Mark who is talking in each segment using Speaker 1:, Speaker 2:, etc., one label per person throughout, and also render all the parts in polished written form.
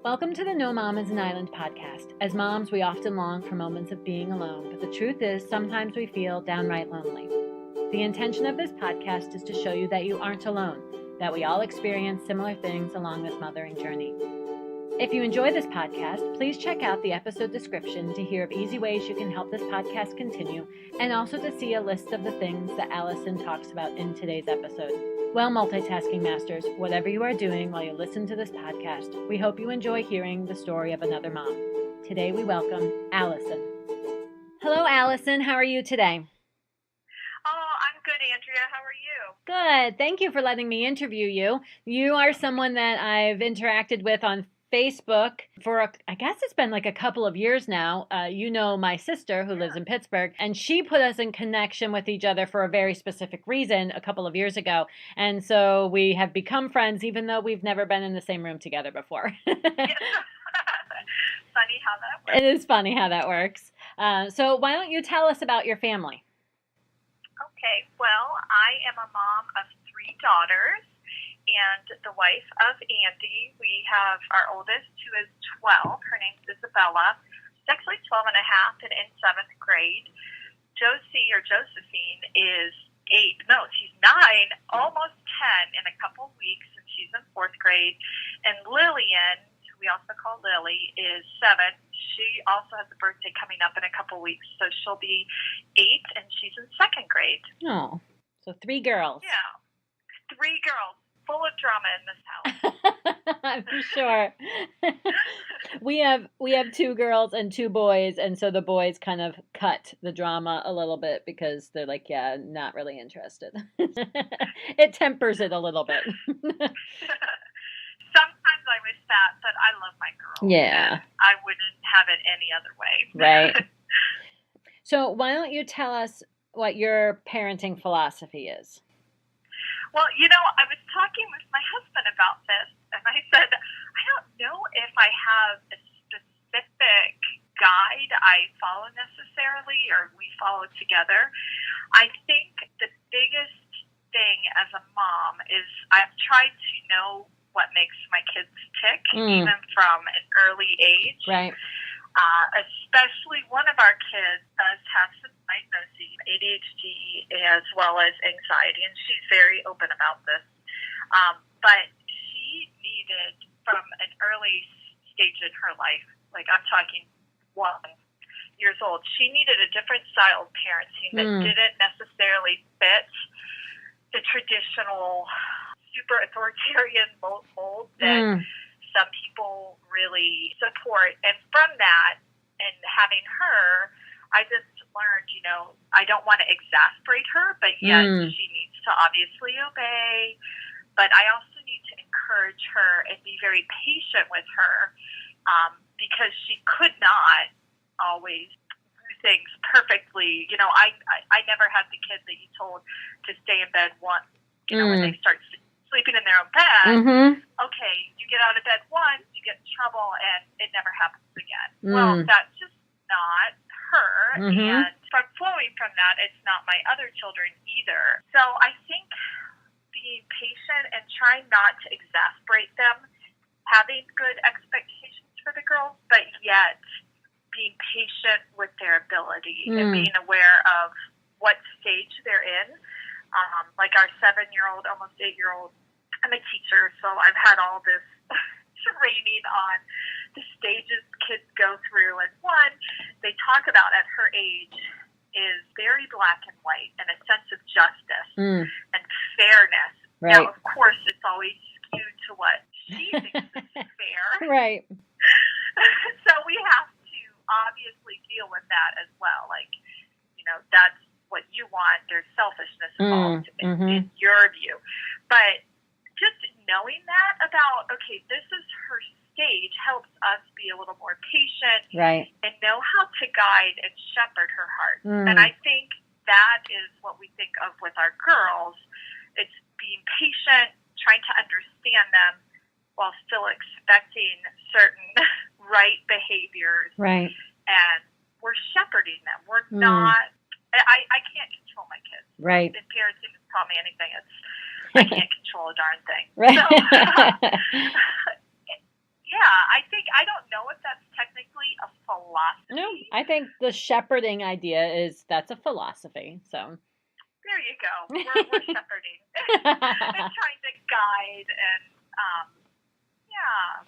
Speaker 1: Welcome to the No Mom is an Island podcast. As moms, we often long for moments of being alone, but the truth is sometimes we feel downright lonely. The intention of this podcast is to show you that you aren't alone, that we all experience similar things along this mothering journey. If you enjoy this podcast, please check out the episode description to hear of easy ways you can help this podcast continue, and also to see a list of the things that Allison talks about in today's episode. Well, multitasking masters, whatever you are doing while you listen to this podcast, we hope you enjoy hearing the story of another mom. Today we welcome Allison. Hello, Allison. How are you today?
Speaker 2: Oh, I'm good, Andrea. How are you?
Speaker 1: Good. Thank you for letting me interview you. You are someone that I've interacted with on Facebook for, I guess it's been like a couple of years now. You know my sister who lives in Pittsburgh, and she put us in connection with each other for a very specific reason a couple of years ago. And so we have become friends, even though we've never been in the same room together before.
Speaker 2: Funny how that works.
Speaker 1: It is funny how that works. So why don't you tell us about your family?
Speaker 2: Okay, well, I am a mom of 3 daughters and the wife of Andy. We have our oldest, who is 12. Her name's Isabella. She's actually 12 and a half and in 7th grade. Josie, or Josephine, is 8. No, she's 9, almost 10 in a couple weeks, and she's in 4th grade. And Lillian, who we also call Lily, is 7. She also has a birthday coming up in a couple weeks, so she'll be 8, and she's in 2nd grade.
Speaker 1: Oh, so 3 girls.
Speaker 2: Yeah, 3 girls. Full of drama in this house.
Speaker 1: I'm sure. We have 2 girls and 2 boys, and so the boys kind of cut the drama a little bit because they're like, yeah, not really interested. It tempers it a little bit.
Speaker 2: Sometimes I wish that, but I love my girls.
Speaker 1: Yeah.
Speaker 2: I wouldn't have it any other way.
Speaker 1: Right. So why don't you tell us what your parenting philosophy is?
Speaker 2: Well, I was talking with my husband about this, and I said, I don't know if I have a specific guide I follow necessarily, or we follow together. I think the biggest thing as a mom is I've tried to know what makes my kids tick, even from an early age.
Speaker 1: Right.
Speaker 2: Especially one of our kids does have some diagnoses, ADHD as well as anxiety, and she's very open about this. But she needed, from an early stage in her life, like I'm talking 1 years old, she needed a different style of parenting that didn't necessarily fit the traditional super authoritarian mold that some people really support. And from that, and having her, I just learned, I don't want to exasperate her, but yet she needs to obviously obey. But I also need to encourage her and be very patient with her, because she could not always do things perfectly. I never had the kid that you told to stay in bed once, when they start sleeping in their own bed. Okay, you get out of bed once, you get in trouble, and it never happens again. Well, that's just not her, and from flowing from that, it's not my other children either. So I think being patient and trying not to exasperate them, having good expectations for the girls, but yet being patient with their ability and being aware of what stage they're in. Like our 7-year-old, almost 8-year-old, I'm a teacher, so I've had all this training on the stages kids go through. And one, they talk about at her age is very black and white, and a sense of justice and fairness.
Speaker 1: Right.
Speaker 2: Now, of course, it's always skewed to what she thinks is fair.
Speaker 1: Right.
Speaker 2: So we have to obviously deal with that as well. Like, that's what you want. There's selfishness involved in your view. But just knowing that about, okay, this is her stage, helps us be a little more patient,
Speaker 1: right,
Speaker 2: and know how to guide and shepherd her heart. And I think that is what we think of with our girls. It's being patient, trying to understand them while still expecting certain right behaviors.
Speaker 1: Right.
Speaker 2: And we're shepherding them. We're not, I can't control my kids.
Speaker 1: Right.
Speaker 2: If parenting has taught me anything, it's I can't control a darn thing.
Speaker 1: Right.
Speaker 2: So, yeah, I don't know if that's technically a philosophy.
Speaker 1: No, I think the shepherding idea that's a philosophy. So
Speaker 2: there you go. We're shepherding and trying to guide and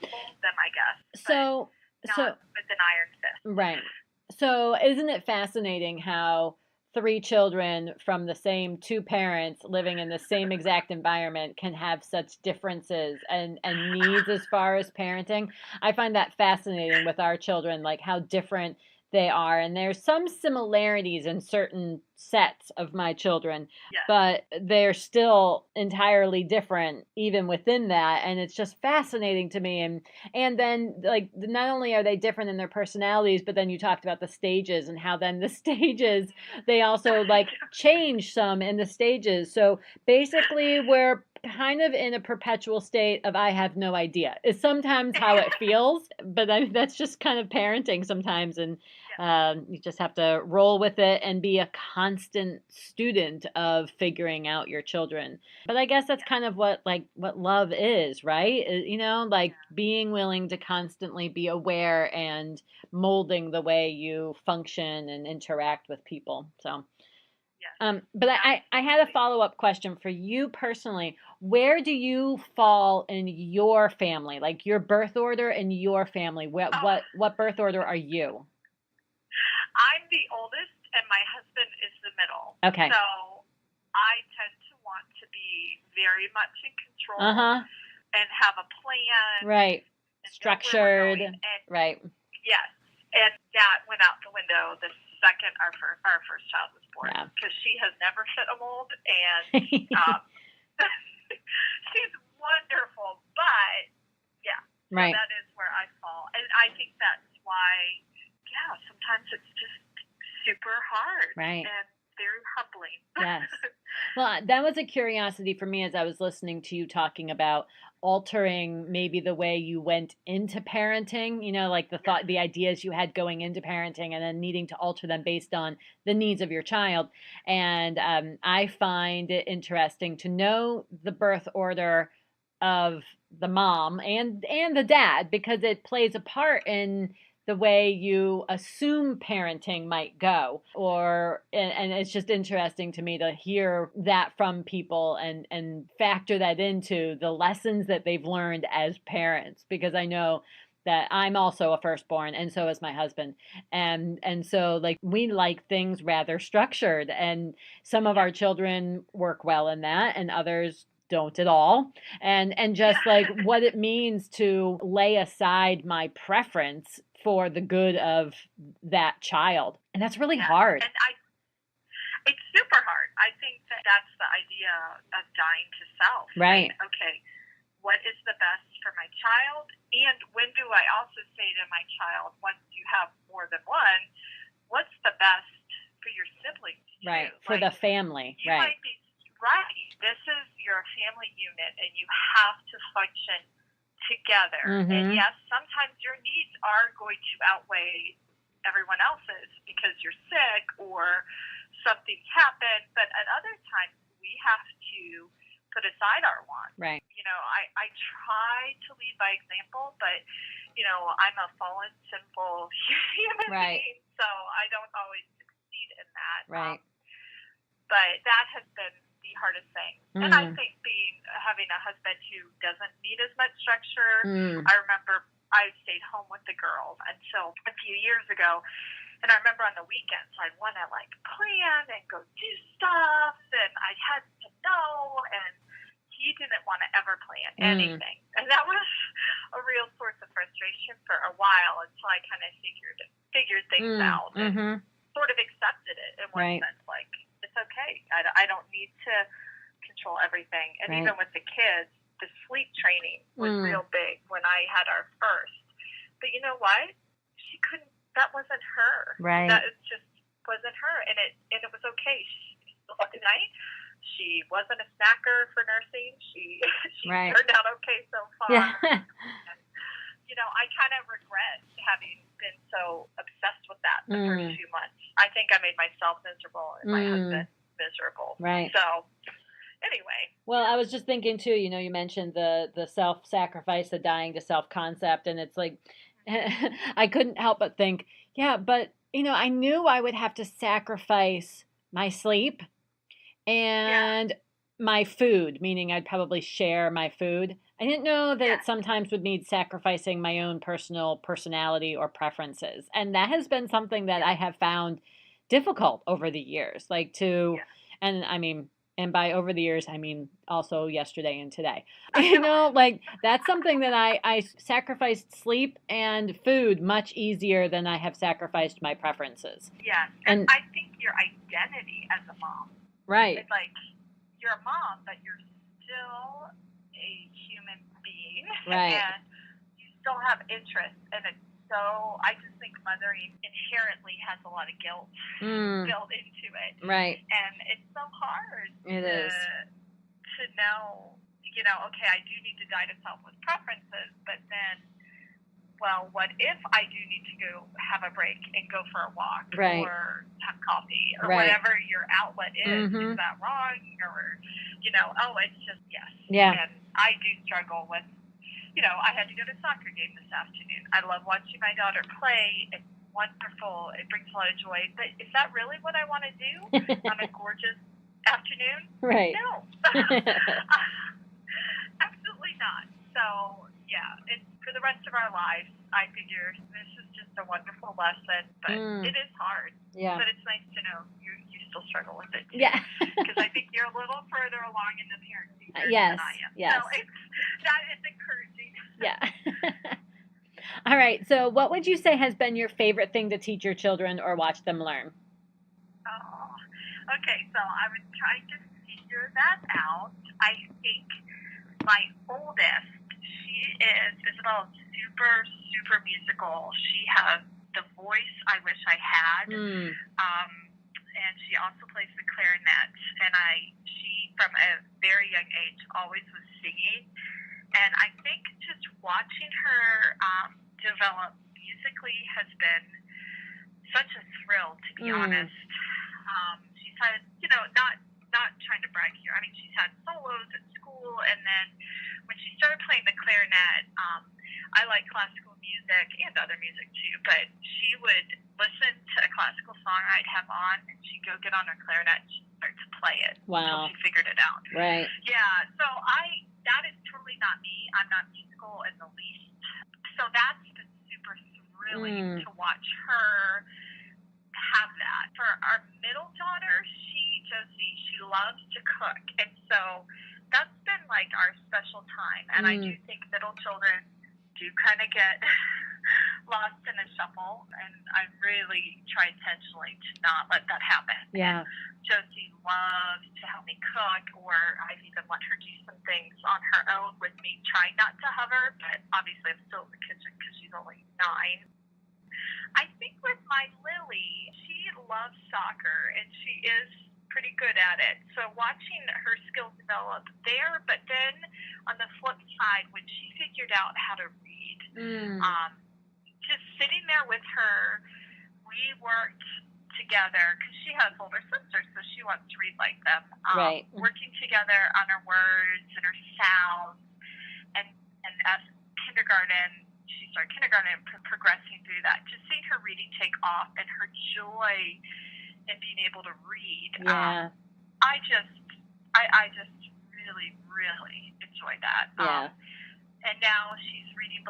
Speaker 2: mold them, I guess.
Speaker 1: So
Speaker 2: not with an iron fist.
Speaker 1: Right. So isn't it fascinating how 3 children from the same 2 parents living in the same exact environment can have such differences and needs as far as parenting? I find that fascinating with our children, like how different they are. And there's some similarities in certain sets of my children,
Speaker 2: yes.
Speaker 1: but they're still entirely different even within that. And it's just fascinating to me. And then, like, not only are they different in their personalities, but then you talked about the stages and how then the stages, they also like change some in the stages. So basically we're kind of in a perpetual state of I have no idea. It's sometimes how it feels, but that's just kind of parenting sometimes. And you just have to roll with it and be a constant student of figuring out your children. But I guess that's kind of what love is, right? You know, like being willing to constantly be aware and molding the way you function and interact with people. So, but I had a follow-up question for you personally. Where do you fall in your family, like your birth order in your family? What birth order are you?
Speaker 2: I'm the oldest, and my husband is the middle.
Speaker 1: Okay.
Speaker 2: So I tend to want to be very much in control and have a plan.
Speaker 1: Right. Structured. Right.
Speaker 2: Yes. And that went out the window the second our first child was born, because she has never fit a mold, and she's wonderful. But
Speaker 1: right.
Speaker 2: So that is where I fall, and I think that's why. Yeah, sometimes it's just super hard,
Speaker 1: right,
Speaker 2: and very humbling.
Speaker 1: Yes. Well, that was a curiosity for me as I was listening to you talking about altering maybe the way you went into parenting, you know, like the ideas you had going into parenting and then needing to alter them based on the needs of your child. And I find it interesting to know the birth order of the mom and the dad, because it plays a part in the way you assume parenting might go, and it's just interesting to me to hear that from people and factor that into the lessons that they've learned as parents, because I know that I'm also a firstborn, and so is my husband, and so like we like things rather structured, and some of our children work well in that and others don't at all, and just like what it means to lay aside my preference for the good of that child. And that's really hard.
Speaker 2: And it's super hard. I think that's the idea of dying to self.
Speaker 1: Right.
Speaker 2: Like, okay, what is the best for my child? And when do I also say to my child, once you have more than one, what's the best for your siblings too?
Speaker 1: Right. For the family.
Speaker 2: You might be right. This is your family unit, and you have to function together. And yes, sometimes your needs are going to outweigh everyone else's because you're sick or something's happened, but at other times we have to put aside our wants.
Speaker 1: Right.
Speaker 2: You know, I try to lead by example, but you know, I'm a fallen, sinful human being, so I don't always succeed in that.
Speaker 1: Right.
Speaker 2: But that has been the hardest thing. And I think having a husband who doesn't need as much structure. I remember I stayed home with the girls until a few years ago, and I remember on the weekends I'd want to like plan and go do stuff, and I had to know, and he didn't want to ever plan anything, and that was a real source of frustration for a while until I kind of figured things out and sort of accepted it in one sense, like it's okay. I don't need to control everything. And even with the kids, the sleep training was real big when I had our first. But you know what? She couldn't. That wasn't her.
Speaker 1: Right.
Speaker 2: That just wasn't her, and it was okay. At night, she wasn't a snacker for nursing. She turned out okay so far.
Speaker 1: Yeah.
Speaker 2: You know, I kind of regret having been so obsessed with that the first few months. I think I made myself miserable and my husband miserable.
Speaker 1: Right.
Speaker 2: So anyway.
Speaker 1: Well, I was just thinking too, you mentioned the self-sacrifice, the dying to self concept, and it's like I couldn't help but think, yeah, but I knew I would have to sacrifice my sleep and my food, meaning I'd probably share my food. I didn't know that it sometimes would need sacrificing my own personal personality or preferences. And that has been something that I have found difficult over the years. And I mean, and by over the years, I mean also yesterday and today. That's something that I sacrificed sleep and food much easier than I have sacrificed my preferences.
Speaker 2: Yes. And I think your identity as a mom.
Speaker 1: Right.
Speaker 2: It's like you're a mom, but you're still a human being.
Speaker 1: Right.
Speaker 2: And you still have interests. And it's so, I just think mothering inherently has a lot of guilt built into it.
Speaker 1: Right.
Speaker 2: And it's so hard to know, okay, I do need to die to self with preferences, but then, well, what if I do need to go have a break and go for a walk or have coffee or whatever your outlet is? Is that wrong? Or, it's just, yes.
Speaker 1: Yeah.
Speaker 2: And I do struggle with, I had to go to a soccer game this afternoon. I love watching my daughter play. It's wonderful. It brings a lot of joy. But is that really what I want to do on a gorgeous afternoon?
Speaker 1: Right.
Speaker 2: No. Absolutely not. So, yeah, for the rest of our lives, I figure this is just a wonderful lesson, but it is hard.
Speaker 1: Yeah.
Speaker 2: But it's nice to know you still struggle with it, too.
Speaker 1: Yeah.
Speaker 2: Because I think you're a little further along in the parenting journey
Speaker 1: yes.
Speaker 2: than I am.
Speaker 1: Yes.
Speaker 2: So that is encouraging.
Speaker 1: Yeah. All right. So what would you say has been your favorite thing to teach your children or watch them learn?
Speaker 2: Oh, okay. So I was trying to figure that out. I think my oldest, Isabel, super, super musical. She has the voice I wish I had. And she also plays the clarinet. And she, from a very young age, always was singing. And I think just watching her develop musically has been such a thrill, to be honest. She's had, not trying to brag here. I mean, she's had solos at school, and then when she started playing the clarinet, I like classical music and other music too, but she would listen to a classical song I'd have on, and she'd go get on her clarinet and she'd start to play it until she figured it out.
Speaker 1: Right.
Speaker 2: Yeah, so that is totally not me. I'm not musical in the least. So that's been super thrilling to watch her have that. For our middle daughter, Josie, she loves to cook. And so that's been like our special time. And I do think middle children do kind of get lost in a shuffle. And I really try intentionally to not let that happen.
Speaker 1: Yeah.
Speaker 2: Josie loves to help me cook, or I've even let her do some things on her own with me, trying not to hover, but obviously I'm still in the kitchen because she's only 9. I think with my Lily, she loves soccer, and she is pretty good at it. So watching her skills develop there, but then on the flip side, when she figured out how to read, just sitting there with her, we worked together, because she has older sisters, so she wants to read like them. Working together on her words and her sounds, and as kindergarten, she started kindergarten and progressing through that. Just seeing her reading take off and her joy in being able to read.
Speaker 1: Yeah.
Speaker 2: I just really, really enjoy that.
Speaker 1: Yeah.
Speaker 2: And now she's reading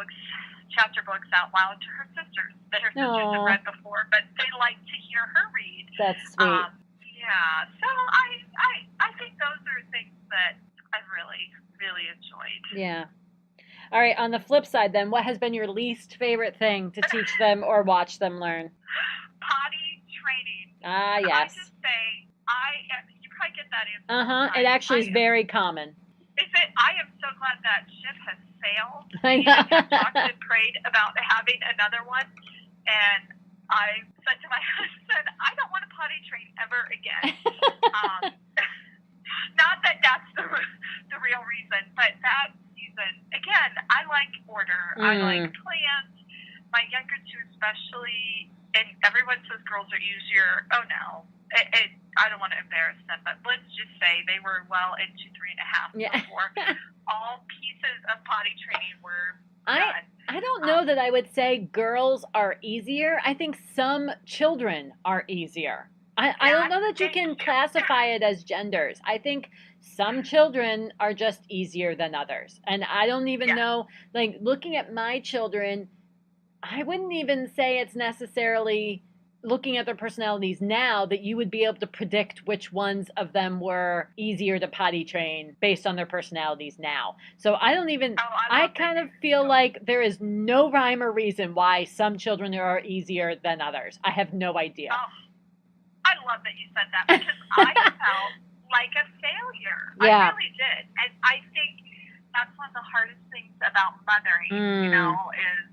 Speaker 2: chapter books out loud to her sisters that her sisters have read before, but they like to hear her read.
Speaker 1: That's sweet.
Speaker 2: Yeah. So I think those are things that I've really, really enjoyed.
Speaker 1: Yeah. All right. On the flip side, then, what has been your least favorite thing to teach them or watch them learn?
Speaker 2: Potty training.
Speaker 1: Ah, yes.
Speaker 2: I just say, you probably get that answer.
Speaker 1: It actually is very common.
Speaker 2: Is it? I am so glad that ship has sailed.
Speaker 1: I know.
Speaker 2: We have talked and prayed about having another one, and I said to my husband, I don't want to potty train ever again. Not that that's the real reason, but that season, again, I like order. I like plans. My younger two especially, and everyone says girls are easier. Oh, no. I don't want to embarrass them, but let's just say they were well into 3.5 before all pieces of potty training were done.
Speaker 1: I don't know that I would say girls are easier. I think some children are easier. I don't know that you can classify it as genders. I think some children are just easier than others. And I don't even know, like, looking at my children, I wouldn't even say it's necessarily looking at their personalities now that you would be able to predict which ones of them were easier to potty train based on their personalities now. So I don't even, I kind of feel like there is no rhyme or reason why some children are easier than others. I have no idea.
Speaker 2: Oh, I love that you said that because I felt like a failure.
Speaker 1: Yeah.
Speaker 2: I really did. And I think that's one of the hardest things about mothering, you know, is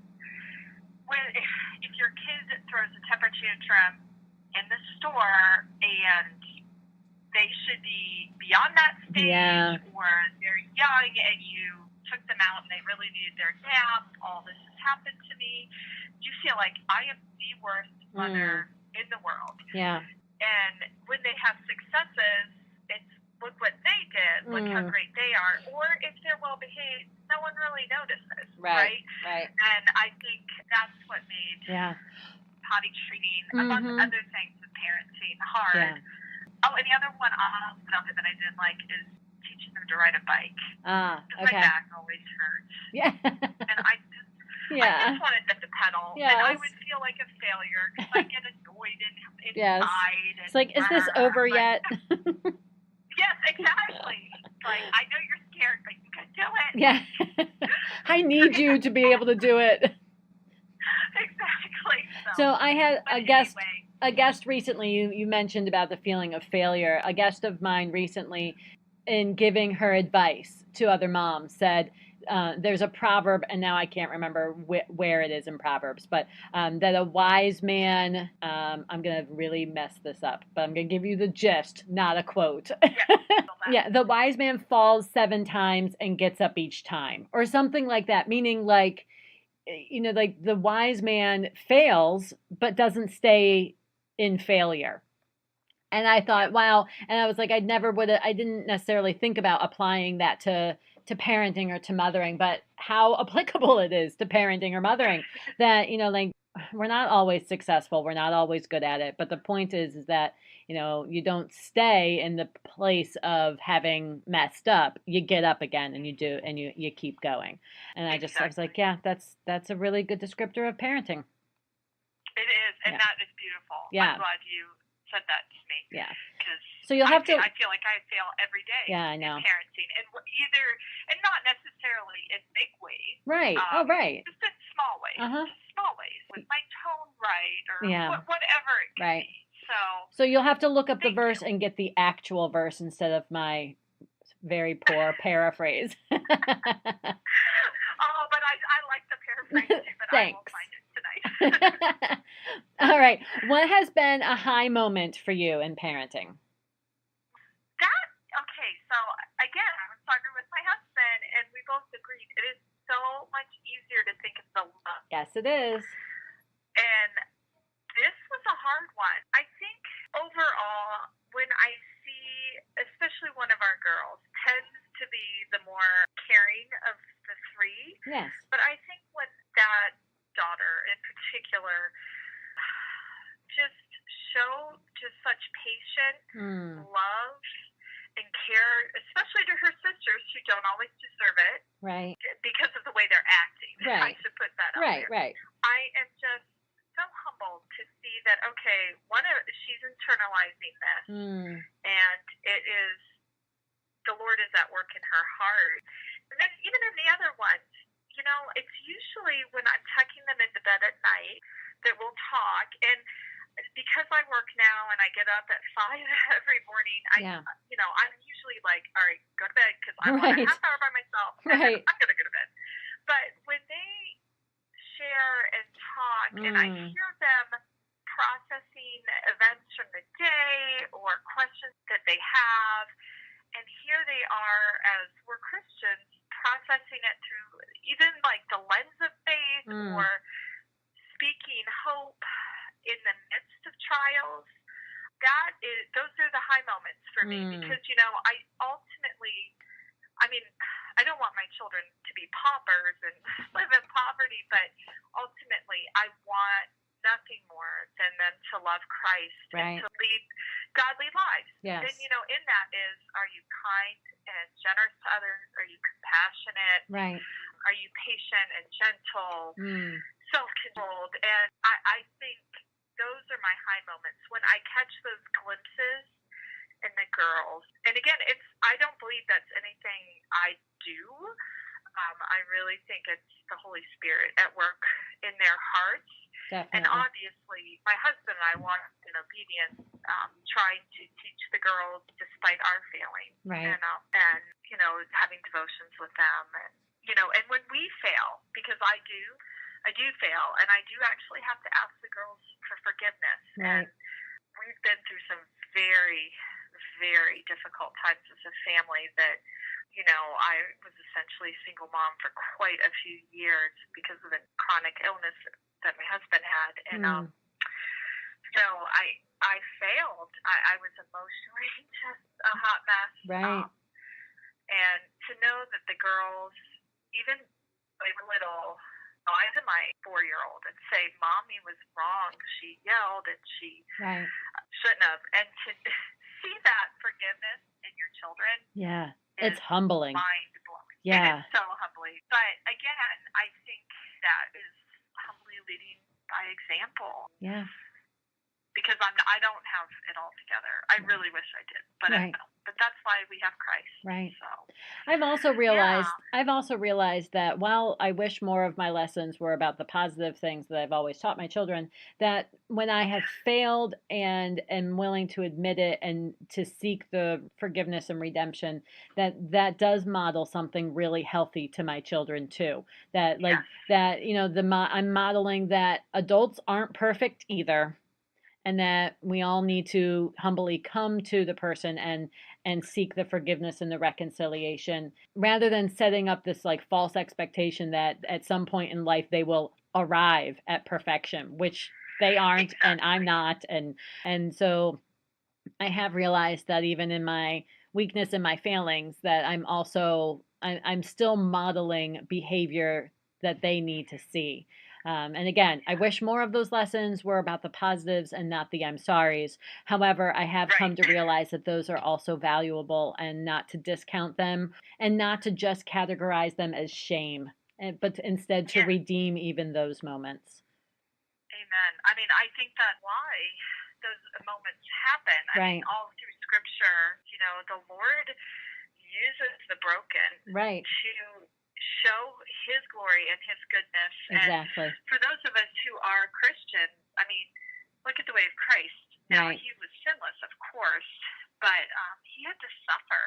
Speaker 2: if your kid throws a temper tantrum in the store and they should be beyond that stage or they're young and you took them out and they really needed their nap, all this has happened to me, you feel like I am the worst mother in the world.
Speaker 1: Yeah.
Speaker 2: And when they have successes, it's look what they did, look how great they are. Or if they're well behaved, no one really notices, right? And I think that's what made potty training, among other things with parenting, hard. Oh, and the other one I'll put out there that I didn't like is teaching them to ride a bike. Because my back always hurts.
Speaker 1: Yeah.
Speaker 2: And I just wanted them to pedal.
Speaker 1: Yes.
Speaker 2: And I would feel like a failure because I get annoyed inside.
Speaker 1: It's like, is this over yet?
Speaker 2: Yes, exactly. Like, I know you're scared, but you can do it.
Speaker 1: Yeah. I need you to be able to do it.
Speaker 2: Exactly.
Speaker 1: So I had a guest recently, you mentioned about the feeling of failure. A guest of mine recently, in giving her advice to other moms, said, there's a proverb, and now I can't remember where it is in Proverbs, but that a wise man, I'm going to really mess this up, but I'm going to give you the gist, not a quote. Yeah, the wise man falls 7 times and gets up each time, or something like that, meaning like, you know, like the wise man fails, but doesn't stay in failure. And I thought, wow. And I was like, I didn't necessarily think about applying that to parenting or to mothering, but how applicable it is to parenting or mothering, that, you know, like, we're not always successful. We're not always good at it. But the point is that, you know, you don't stay in the place of having messed up. You get up again and you keep going. And I was like, yeah, that's a really good descriptor of parenting.
Speaker 2: It is. And that is beautiful.
Speaker 1: Yeah.
Speaker 2: I'm glad you said that to me.
Speaker 1: Yeah.
Speaker 2: So
Speaker 1: you'll have to.
Speaker 2: I feel like I fail every day.
Speaker 1: Yeah, I know.
Speaker 2: In parenting, and not necessarily in big ways.
Speaker 1: Right. Right.
Speaker 2: Just in small ways. Small ways, with my tone right, or whatever it could be. So you'll have to look up the verse and get the actual verse instead of my very poor paraphrase. But I like the paraphrase too, but
Speaker 1: Thanks.
Speaker 2: I won't find it tonight.
Speaker 1: All right. What has been a high moment for you in parenting?
Speaker 2: Okay, so again, I was talking with my husband, and we both agreed it is so much easier to think of the love.
Speaker 1: Yes, it is.
Speaker 2: And this was a hard one. I think overall, when I see, especially one of our girls, tends to be the more caring of the 3.
Speaker 1: Yes.
Speaker 2: But I think when that daughter in particular just showed just such patience, love, and care, especially to her sisters who don't always deserve it.
Speaker 1: Right.
Speaker 2: Because of the way they're acting.
Speaker 1: Right.
Speaker 2: I should put that out there.
Speaker 1: Right.
Speaker 2: I am just so humbled to see that, okay, she's internalizing this. And it is, the Lord is at work in her heart. And then even in the other ones, you know, it's usually when I'm tucking them into bed at night that we'll talk. And because I work now and I get up at 5 every morning, I'm usually like, all right, go to bed because I want a half hour by myself. And then I'm going to go to bed. But when they share and talk and I hear them processing events from the day or questions that they have, and here they are as we're Christians processing it through even like the lens of faith or speaking hope in the midst of trials, that those are the high moments for me because, I don't want my children to be paupers and live in poverty, but ultimately I want nothing more than them to love Christ and to lead godly lives.
Speaker 1: Yes.
Speaker 2: And, in that is, are you kind and generous to others? Are you compassionate?
Speaker 1: Right.
Speaker 2: Are you patient and gentle, self-controlled? And I think those are my high moments when I catch those glimpses in the girls. And again, I don't believe that's anything I do. I really think it's the Holy Spirit at work in their hearts.
Speaker 1: Definitely.
Speaker 2: And obviously, my husband and I walked in obedience, trying to teach the girls despite our failing.
Speaker 1: Right.
Speaker 2: And having devotions with them. And when we fail, because I do fail, and I do actually have to ask the girls for forgiveness.
Speaker 1: Right.
Speaker 2: And we've been through some very, very difficult times as a family that, I was essentially a single mom for quite a few years because of the chronic illness that my husband had. And so I failed. I was emotionally just a hot mess.
Speaker 1: Right.
Speaker 2: And to know that the girls, even they were little, eyes of my 4-year-old and say, Mommy was wrong. She yelled and she shouldn't have. And to see that forgiveness in your children.
Speaker 1: Yeah. It's humbling.
Speaker 2: Mind-blowing.
Speaker 1: Yeah.
Speaker 2: It is so humbling. But again, I think that is humbly leading by example.
Speaker 1: Yeah.
Speaker 2: Because I don't have it all together. I really wish I did, but I don't. But that's why we have Christ.
Speaker 1: Right.
Speaker 2: So
Speaker 1: I've also realized that while I wish more of my lessons were about the positive things that I've always taught my children, that when I have failed and am willing to admit it and to seek the forgiveness and redemption, that does model something really healthy to my children too. That I'm modeling that adults aren't perfect either. And that we all need to humbly come to the person and seek the forgiveness and the reconciliation rather than setting up this like false expectation that at some point in life they will arrive at perfection, which they aren't.
Speaker 2: Exactly.
Speaker 1: And I'm not. And so I have realized that even in my weakness and my failings that I'm still modeling behavior that they need to see. And again, I wish more of those lessons were about the positives and not the I'm sorries. However, I have come to realize that those are also valuable and not to discount them and not to just categorize them as shame, but instead to redeem even those moments.
Speaker 2: Amen. I think that's why those moments happen. All through Scripture, the Lord uses the broken to show His glory and His goodness.
Speaker 1: Exactly.
Speaker 2: And for those of us who are Christians, look at the way of Christ. Now, He was sinless, of course, but He had to suffer,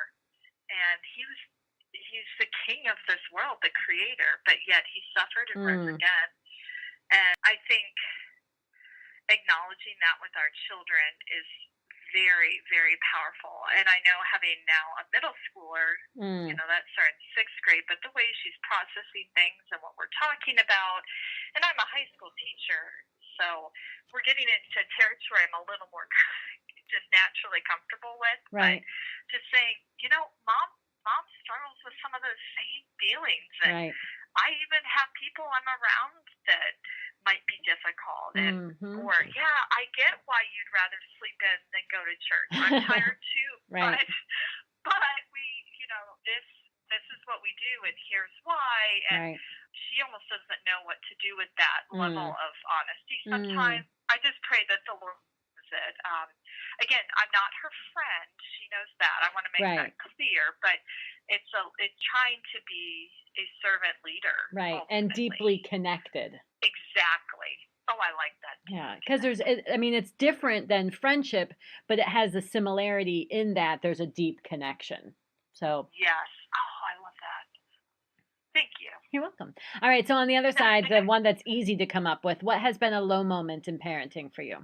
Speaker 2: and He's the King of this world, the Creator, but yet He suffered and rose again. And I think acknowledging that with our children is very, very powerful. And I know having now a middle schooler, that started in 6th grade, but the way she's processing things and what we're talking about, and I'm a high school teacher, so we're getting into territory I'm a little more just naturally comfortable with.
Speaker 1: Right.
Speaker 2: But just saying, mom struggles with some of those same feelings. And I even have people I'm around that might be difficult. And or I get why you'd rather sleep in than go to church. I'm tired too. But we, this is what we do and here's why. And she almost doesn't know what to do with that level of honesty sometimes. I just pray that the Lord knows it. Again, I'm not her friend. She knows that. I want to make that clear. But it's trying to be a servant leader. Right.
Speaker 1: Ultimately. And deeply connected.
Speaker 2: Exactly. Oh, I like that.
Speaker 1: Yeah, because it's different than friendship, but it has a similarity in that there's a deep connection. So.
Speaker 2: Yes. Oh, I love that. Thank you.
Speaker 1: You're welcome. All right. So on the other side, the one that's easy to come up with, what has been a low moment in parenting for you?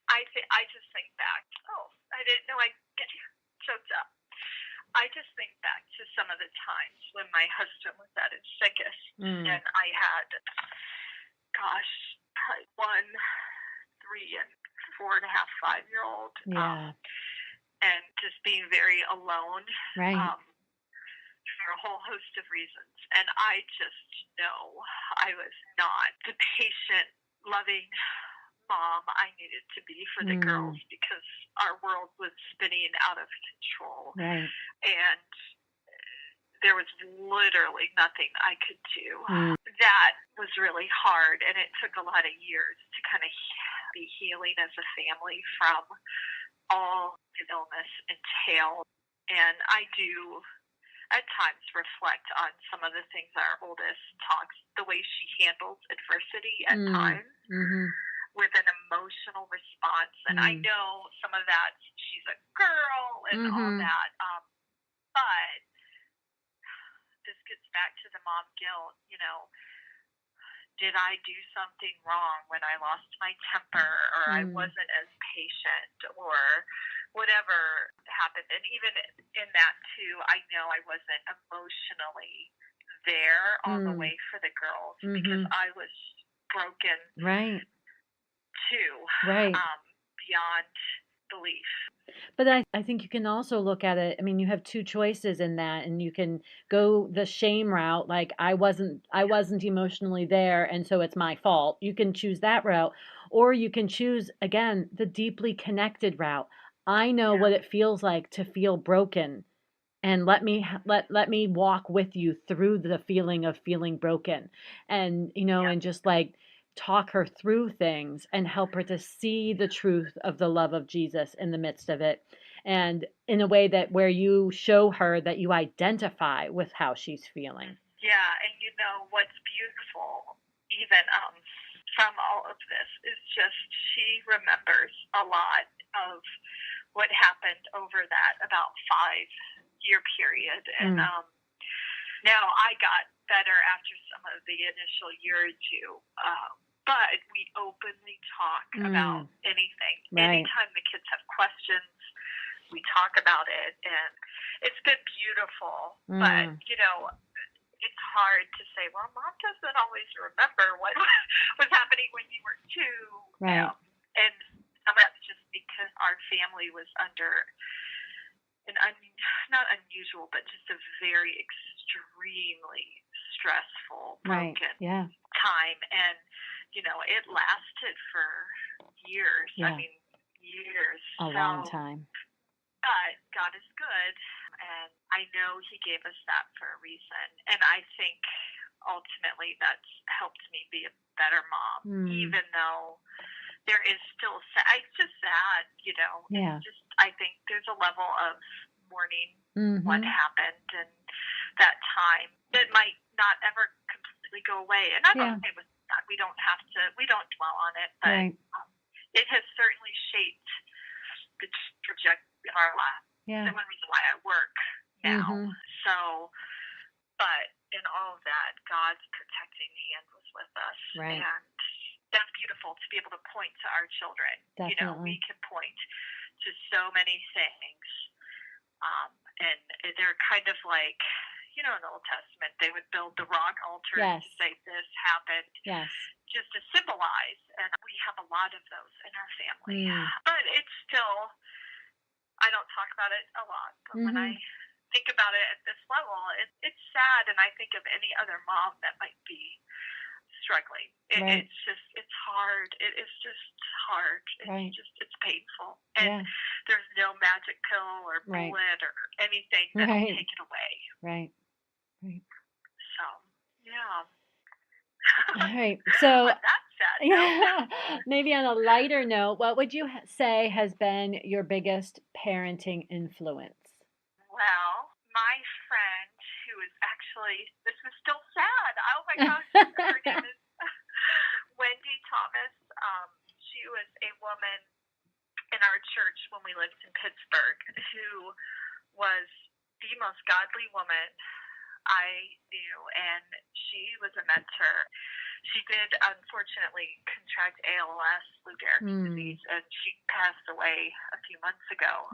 Speaker 2: I just think back. Oh, I didn't know I'd get choked up. I just think back to some of the times when my husband was at his sickest, and I had, probably 1, 3, and 4.5, 5-year-old.
Speaker 1: Yeah.
Speaker 2: And just being very alone.
Speaker 1: Right.
Speaker 2: For a whole host of reasons. And I just know I was not the patient, loving mom I needed to be for the girls, because our world was spinning out of control.
Speaker 1: Right.
Speaker 2: And there was literally nothing I could do. That was really hard, and it took a lot of years to kind of be healing as a family from all the illness entailed. And I do at times reflect on some of the things our oldest talks, the way she handles adversity at times with an emotional response. And I know some of that, she's a girl and all that. But this gets back to the mom guilt, did I do something wrong when I lost my temper, or I wasn't as patient, or whatever happened? And even in that too, I know I wasn't emotionally there all the way for the girls, because I was broken too, beyond belief.
Speaker 1: But I think you can also look at it. I mean, you have two choices in that, and you can go the shame route, like I wasn't emotionally there, and so it's my fault. You can choose that route, or you can choose, again, the deeply connected route. I know what it feels like to feel broken, and let me walk with you through the feeling of feeling broken, and and just like talk her through things and help her to see the truth of the love of Jesus in the midst of it, and in a way that where you show her that you identify with how she's feeling.
Speaker 2: Yeah, and what's beautiful, even from all of this, is just she remembers a lot of what happened over that about 5-year period. And now I got better after some of the initial year or two. But we openly talk about anything.
Speaker 1: Right.
Speaker 2: Anytime the kids have questions, we talk about it. And it's been beautiful. But, it's hard to say, well, Mom doesn't always remember what was happening when you were 2.
Speaker 1: Right.
Speaker 2: And some of that's just because our family was under not unusual, but just a very extremely stressful, broken time. And, it lasted for years.
Speaker 1: Yeah.
Speaker 2: I mean, years.
Speaker 1: A long time.
Speaker 2: But God is good, and I know He gave us that for a reason. And I think ultimately that's helped me be a better mom, even though there is still it's just sad,
Speaker 1: Yeah.
Speaker 2: It's just, I think there's a level of mourning what happened and that time that might not ever completely go away. And I'm okay with that. We don't dwell on it, but it has certainly shaped the trajectory of our life.
Speaker 1: Yeah.
Speaker 2: That's one reason why I work now. So, but in all of that, God's protecting hand was with us.
Speaker 1: Right.
Speaker 2: And that's beautiful to be able to point to our children.
Speaker 1: Definitely.
Speaker 2: We can point to so many things. And they're kind of like, in the Old Testament, they would build the rock altar to say this happened.
Speaker 1: Yes.
Speaker 2: Just to symbolize. And we have a lot of those in our family. But it's still, I don't talk about it a lot. But when I think about it at this level, it's sad. And I think of any other mom that might be struggling. It's hard. It is just hard. It's painful. And there's no magic pill or bullet or anything that'll take it away.
Speaker 1: Right.
Speaker 2: So, yeah.
Speaker 1: All right. So,
Speaker 2: that's sad.
Speaker 1: Maybe on a lighter note, what would you say has been your biggest parenting influence?
Speaker 2: Well, my friend who is actually, this is still sad. Oh my gosh, her name is Wendy Thomas. She was a woman in our church when we lived in Pittsburgh who was the most godly woman I knew, and she was a mentor. She did, unfortunately, contract ALS, Lou Gehrig's disease, and she passed away a few months ago.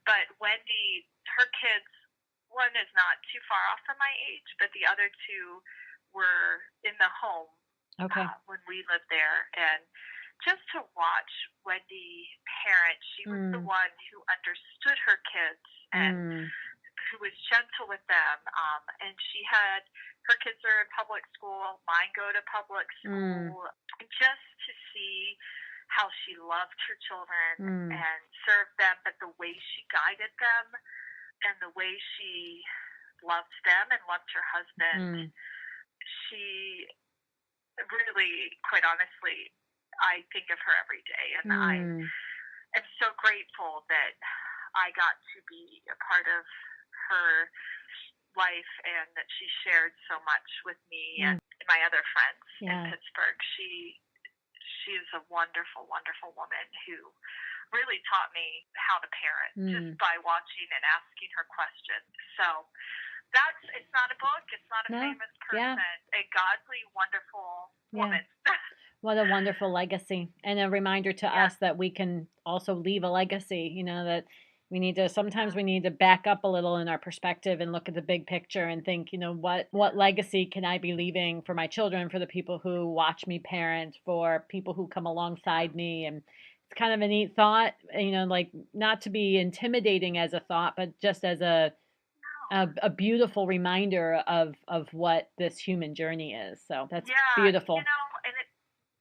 Speaker 2: But Wendy, her kids, one is not too far off from my age, but the other two were in the home when we lived there. And just to watch Wendy parent. She was the one who understood her kids and who was gentle with them. And she had, her kids are in public school, mine go to public school. And just to see how she loved her children and served them, but the way she guided them and the way she loved them and loved her husband, she really, quite honestly, I think of her every day. And I am so grateful that I got to be a part of her life and that she shared so much with me and my other friends in Pittsburgh. She is a wonderful, wonderful woman who really taught me how to parent just by watching and asking her questions. So it's not a book, it's not a famous person, a godly, wonderful woman.
Speaker 1: What a wonderful legacy, and a reminder to us that we can also leave a legacy, that we need to, sometimes we need to back up a little in our perspective and look at the big picture and think, what legacy can I be leaving for my children, for the people who watch me parent, for people who come alongside me. And it's kind of a neat thought, like not to be intimidating as a thought, but just as a beautiful reminder of what this human journey is. So that's beautiful.
Speaker 2: And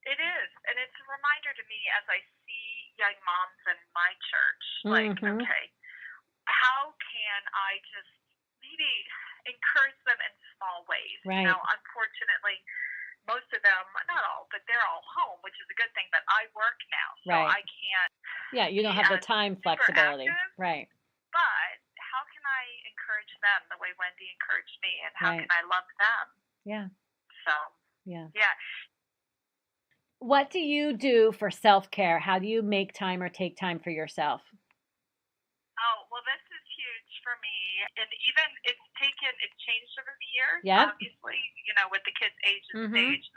Speaker 2: it is. And it's a reminder to me as I see young moms in my church, like, okay, how can I just maybe encourage them in small ways?
Speaker 1: Right.
Speaker 2: Unfortunately, most of them, not all, but they're all home, which is a good thing, but I work now, so I can't.
Speaker 1: Yeah, you don't have the time flexibility.
Speaker 2: Active,
Speaker 1: right.
Speaker 2: But how can I encourage them the way Wendy encouraged me, and how can I love them?
Speaker 1: Yeah.
Speaker 2: So,
Speaker 1: yeah.
Speaker 2: What
Speaker 1: do you do for self-care? How do you make time or take time for yourself?
Speaker 2: Oh, well, this is huge for me. And even it's changed over the years, obviously, with the kids' age and stage.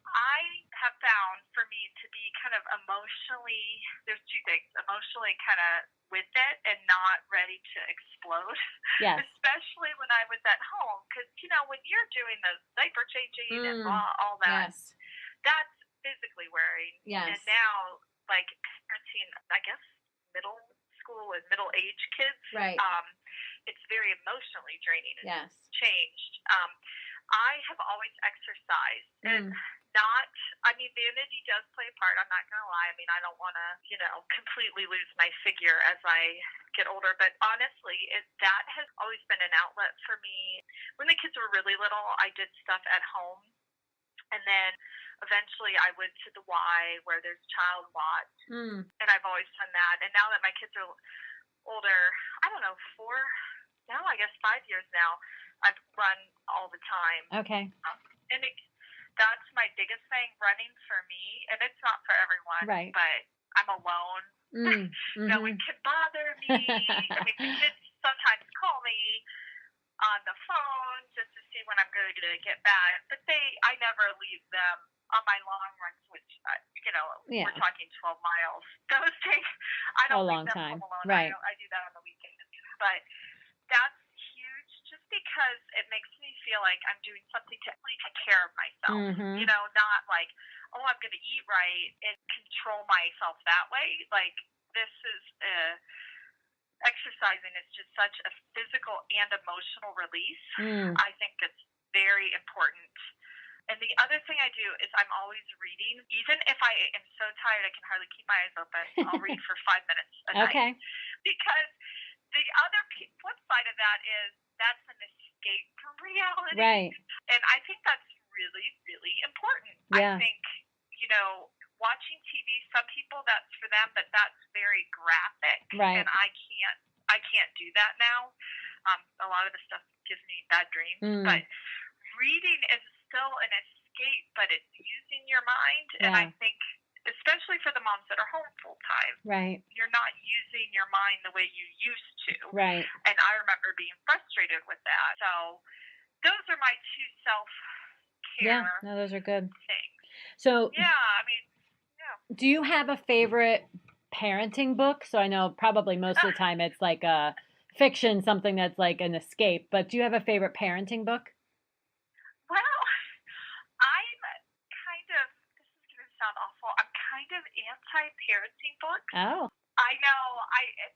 Speaker 2: I have found for me to be kind of emotionally, there's two things, emotionally kind of with it and not ready to explode.
Speaker 1: Yes.
Speaker 2: Especially when I was at home. Because, when you're doing those diaper changing and all that, that's physically wearing.
Speaker 1: Yes.
Speaker 2: And now, like, parenting, I guess, middle school and middle-age kids, it's very emotionally draining. It's changed. I have always exercised. And vanity does play a part. I'm not going to lie. I mean, I don't want to, completely lose my figure as I get older. But honestly, that has always been an outlet for me. When the kids were really little, I did stuff at home. And then eventually I went to the Y where there's child watch. And I've always done that. And now that my kids are older, I don't know, 5 years now, I run all the time.
Speaker 1: Okay.
Speaker 2: And that's my biggest thing, running for me. And it's not for everyone, but I'm alone. No one can bother me. I mean, the kids sometimes call me on the phone just to see when I'm going to get back. But I never leave them on my long runs, which, we're talking 12 miles. Those take, I don't leave them home alone.
Speaker 1: Right.
Speaker 2: I do that on the weekend. But that's huge just because it makes me feel like I'm doing something to really take care of myself. Not like, oh, I'm going to eat right and control myself that way. Like, this is exercising is just such a physical and emotional release. I think it's very important. And the other thing I do is I'm always reading. Even if I am so tired I can hardly keep my eyes open, I'll read for 5 minutes a night. Because the other flip side of that is that's an escape from reality.
Speaker 1: Right.
Speaker 2: And I think that's really, really important.
Speaker 1: Yeah.
Speaker 2: I think, watching TV, some people that's for them, but that's very graphic.
Speaker 1: Right.
Speaker 2: And I can't do that now. A lot of the stuff gives me bad dreams. But reading is still an escape, but it's using your mind. And I think, especially for the moms that are home full time, you're not using your mind the way you used to.
Speaker 1: Right.
Speaker 2: And I remember being frustrated with that. So those are my two self-care
Speaker 1: those are good
Speaker 2: things.
Speaker 1: So do you have a favorite parenting book? So I know probably most of the time it's like a fiction, something that's like an escape, but do you have a favorite parenting book?
Speaker 2: Well, I'm kind of, this is going to sound awful, I'm kind of anti-parenting books.
Speaker 1: Oh.
Speaker 2: I know.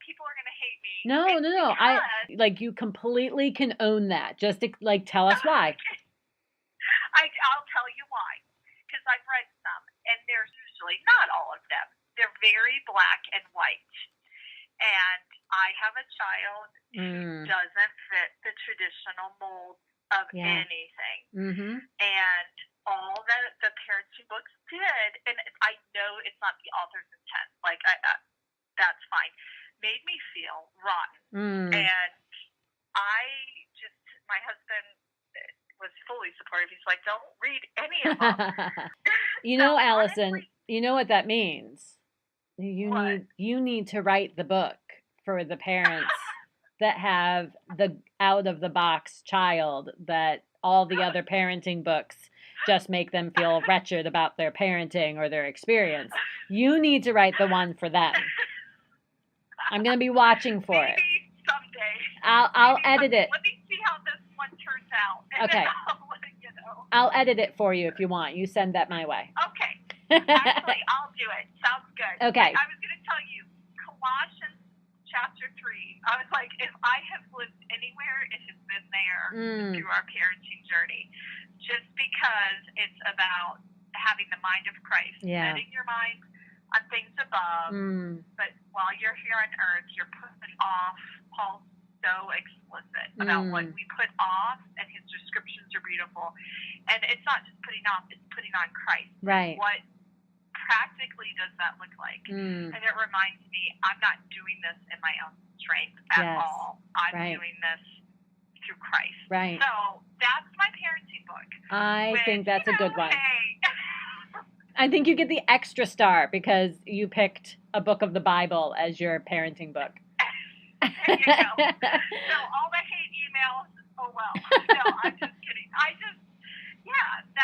Speaker 2: People are gonna hate me.
Speaker 1: No.
Speaker 2: Because
Speaker 1: You completely can own that. Just tell us why.
Speaker 2: I'll tell you why. Because I've read some, and there's usually not all of them. They're very black and white. And I have a child who doesn't fit the traditional mold of anything.
Speaker 1: Mm-hmm.
Speaker 2: And all the parenting books did, and I know it's not the author's intent. That's fine. Made me feel rotten. And my husband was fully supportive. He's like, don't read any of them.
Speaker 1: Allison,
Speaker 2: honestly,
Speaker 1: you know what that means.
Speaker 2: What?
Speaker 1: You need to write the book for the parents that have the out of the box child that all the other parenting books just make them feel wretched about their parenting or their experience. You need to write the one for them. I'm going to be watching for it.
Speaker 2: Maybe someday.
Speaker 1: I'll edit it.
Speaker 2: Let me see how this one turns out.
Speaker 1: Okay.
Speaker 2: I'll let you know.
Speaker 1: I'll edit it for you if you want. You send that my way.
Speaker 2: Okay. Actually, I'll do it. Sounds good.
Speaker 1: Okay.
Speaker 2: I was going to tell you, Colossians chapter 3. I was like, if I have lived anywhere, it has been there through our parenting journey. Just because it's about having the mind of Christ. Setting your mind on things above. But while you're here on earth, you're putting off. Paul's so explicit about what we put off, and his descriptions are beautiful. And it's not just putting off, it's putting on Christ.
Speaker 1: Right.
Speaker 2: What practically does that look like? And it reminds me, I'm not doing this in my own strength at all. I'm doing this through Christ.
Speaker 1: Right.
Speaker 2: So that's my parenting book.
Speaker 1: I think that's a good one.
Speaker 2: Hey.
Speaker 1: I think you get the extra star because you picked a book of the Bible as your parenting book.
Speaker 2: There you go. So all the hate emails, oh well. No, I'm just kidding.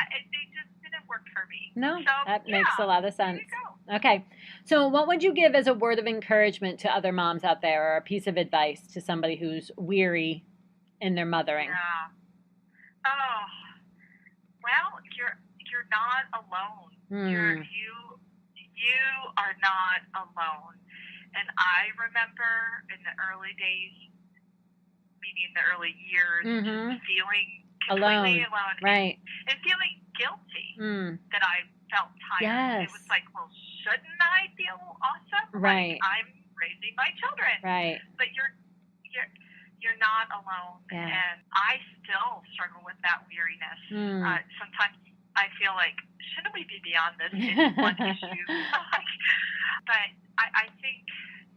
Speaker 2: They just didn't work for me.
Speaker 1: No,
Speaker 2: so,
Speaker 1: that makes a lot of sense.
Speaker 2: There you go.
Speaker 1: Okay. So what would you give as a word of encouragement to other moms out there, or a piece of advice to somebody who's weary in their mothering?
Speaker 2: Yeah. Oh, well, you're not alone. You are not alone. And I remember in the early days, meaning the early years, feeling completely alone.
Speaker 1: Right.
Speaker 2: And feeling guilty that I felt tired.
Speaker 1: Yes.
Speaker 2: It was like, well, shouldn't I feel awesome?
Speaker 1: Right.
Speaker 2: Like, I'm raising my children.
Speaker 1: Right.
Speaker 2: But you're not alone.
Speaker 1: Yeah.
Speaker 2: And I still struggle with that weariness. Sometimes I feel like, shouldn't we be beyond this one issue? But I think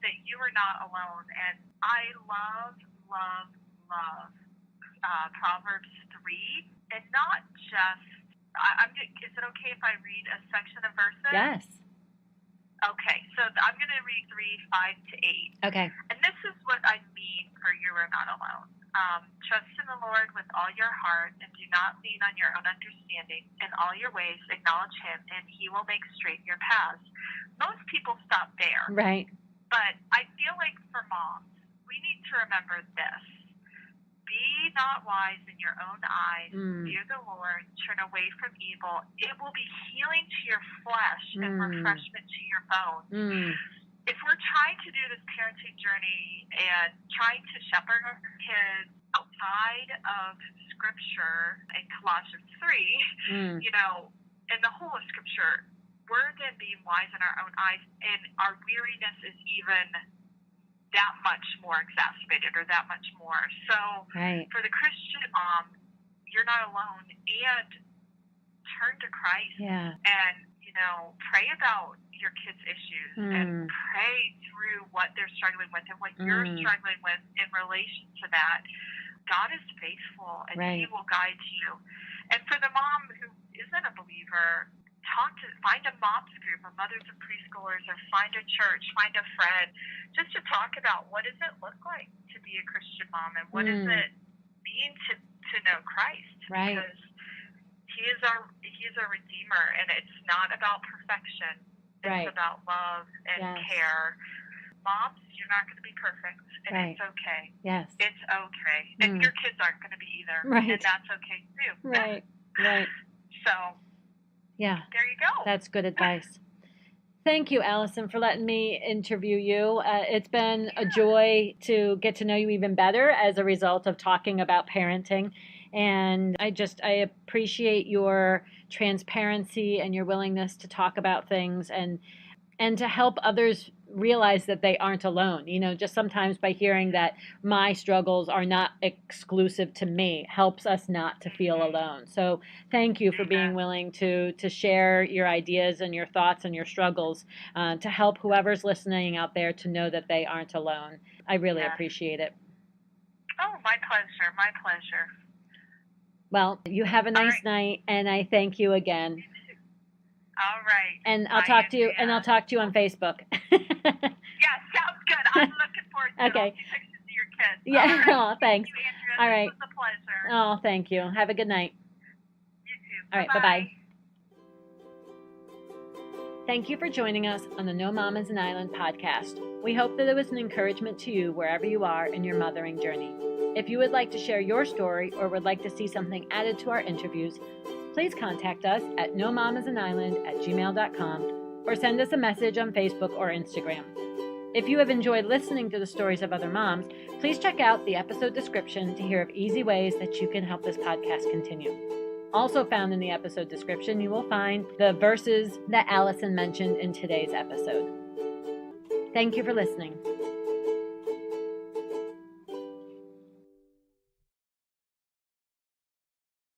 Speaker 2: that you are not alone. And I love Proverbs 3. And not just, is it okay if I read a section of verses?
Speaker 1: Yes.
Speaker 2: Okay, so I'm going to read 3:5 to 8.
Speaker 1: Okay.
Speaker 2: And this is what I mean for you are not alone. Trust in the Lord with all your heart and do not lean on your own understanding. In all your ways, acknowledge him and he will make straight your paths. Most people stop there.
Speaker 1: Right.
Speaker 2: But I feel like for moms, we need to remember this. Be not wise in your own eyes. Fear the Lord. Turn away from evil. It will be healing to your flesh and refreshment to your bones. If we're trying to do this parenting journey and trying to shepherd our kids outside of Scripture in Colossians 3, in the whole of Scripture, we're then being wise in our own eyes, and our weariness is even that much more exacerbated or that much more. So for the Christian mom, you're not alone, and turn to Christ and, pray about your kids' issues and pray through what they're struggling with and what you're struggling with in relation to that. God is faithful and he will guide you. And for the mom who isn't a believer, find a moms group, a mothers of preschoolers, or find a church, find a friend, just to talk about what does it look like to be a Christian mom and what does it mean to know Christ.
Speaker 1: Right.
Speaker 2: Because he is our redeemer, and it's not about perfection. It's about love and care. Moms, you're not going to be perfect, and it's okay.
Speaker 1: Yes.
Speaker 2: It's okay. And your kids aren't going to be either.
Speaker 1: Right.
Speaker 2: And that's okay too.
Speaker 1: Right.
Speaker 2: So, there you go.
Speaker 1: That's good advice. Thank you, Allison, for letting me interview you. It's been a joy to get to know you even better as a result of talking about parenting. And I appreciate your transparency and your willingness to talk about things and to help others realize that they aren't alone. Just sometimes by hearing that my struggles are not exclusive to me helps us not to feel alone. So thank you for being willing to share your ideas and your thoughts and your struggles to help whoever's listening out there to know that they aren't alone. I really appreciate it.
Speaker 2: Oh, my pleasure. My pleasure.
Speaker 1: Well, you have a nice night, and I thank you again.
Speaker 2: All right.
Speaker 1: And I'll talk to you. And I'll talk to you on Facebook.
Speaker 2: Yeah, sounds good. I'm looking forward to it.
Speaker 1: Okay.
Speaker 2: I'll see pictures of your kids.
Speaker 1: Yeah.
Speaker 2: All right.
Speaker 1: Oh, thanks.
Speaker 2: Thank you, Andrea.
Speaker 1: All right.
Speaker 2: It was a pleasure.
Speaker 1: Oh, thank you. Have a good night.
Speaker 2: You too.
Speaker 1: All right. Bye-bye. Thank you for joining us on the No Mom is an Island podcast. We hope that it was an encouragement to you wherever you are in your mothering journey. If you would like to share your story or would like to see something added to our interviews, please contact us at nomomisanisland@gmail.com or send us a message on Facebook or Instagram. If you have enjoyed listening to the stories of other moms, please check out the episode description to hear of easy ways that you can help this podcast continue. Also found in the episode description, you will find the verses that Allison mentioned in today's episode. Thank you for listening.